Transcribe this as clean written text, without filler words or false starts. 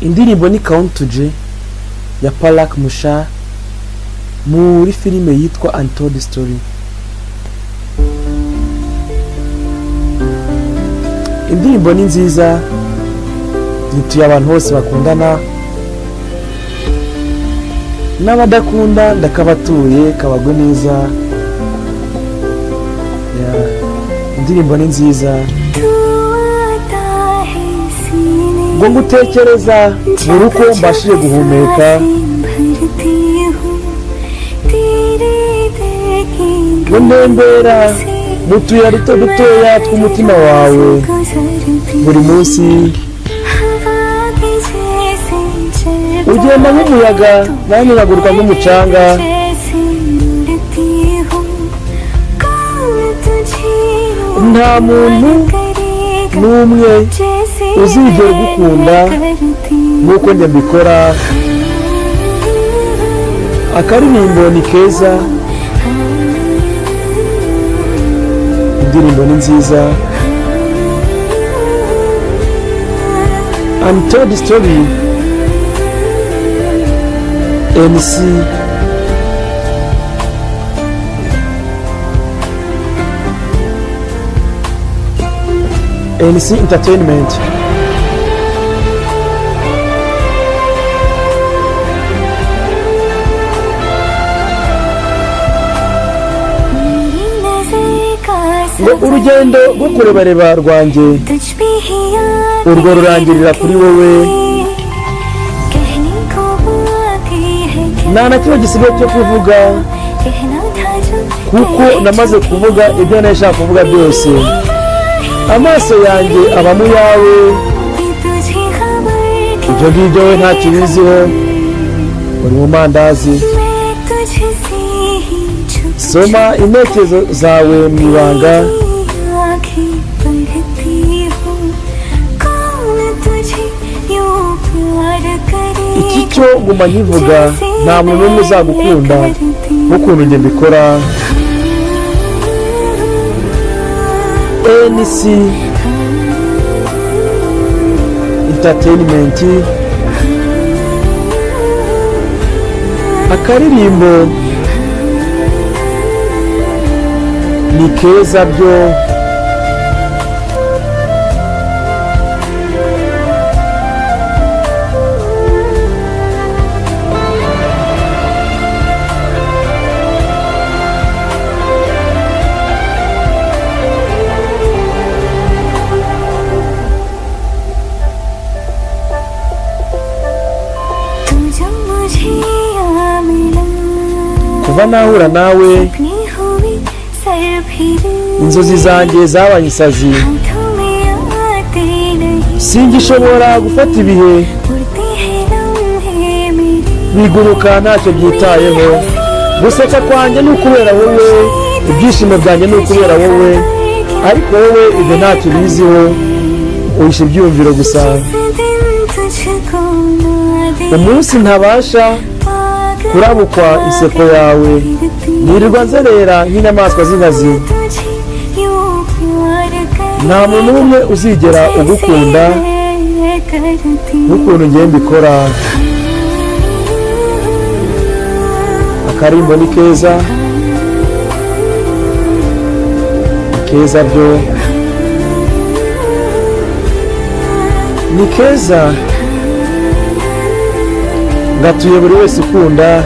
indirimbo ni kaun tujhe ya palak muchal muri filime yitwa Untold Story. Indirimbo ni nziza, zituye abantu bose bakundana n'abadakunda ndakabatuye kabagwe neza. Indirimbo ni nziza, ngo ngutekereza buri uko mbashije guhumeka, ngo ndembera mu tuyira duto dutoya tw'umutima wawe buri munsi, ugenda nk'umuyaga nanjye nkaguruka nk'umucanga, nta muntu n'umwe uzigera ugukunda nk'uko njye mbikora. Akaririmbo ni keza, indirimbo ni nziza. Untold Story NC Entertainment. ngo urugendo rwo kurebareba rwanjye urwo rurangirira kuri wowe, nta na kimwe gisigaye cyo kuvuga kuko namaze kuvuga ibyo nashaka kuvuga byose. Amaso yanjye aba mu yawe, ibyo ngibyo we ntacyo ubiziho, uri mu mandazi. Soma intekerezo zawe mu ibanga, iki cyo guma nkivuga, nta muntu n'umwe uzagukunda nk'ukuntu njye mbikora. NC Entertainment. Akaririmbo ni keza byo, kuva nahura nawe inzozi zanjye zabaye isazi, singishobora gufata ibihe biguruka ntacyo byitayeho. Guseka kwanjye ni ukubera wowe, ibyishimo byanjye ni ukubera wowe, ariko wowe ibyo ntacyo biziho, uhisha ibyumviro gusa. Umunsi ntabasha kurabukwa inseko yawe, nirirwa nzerera nk'inyamaswa z'inkazi. Nta muntu n'umwe uzigera ugukunda nk'ukuntu njye mbikora. Akarimbo ni keza, ni keza byo, ni keza, ngatuye buri wese ukunda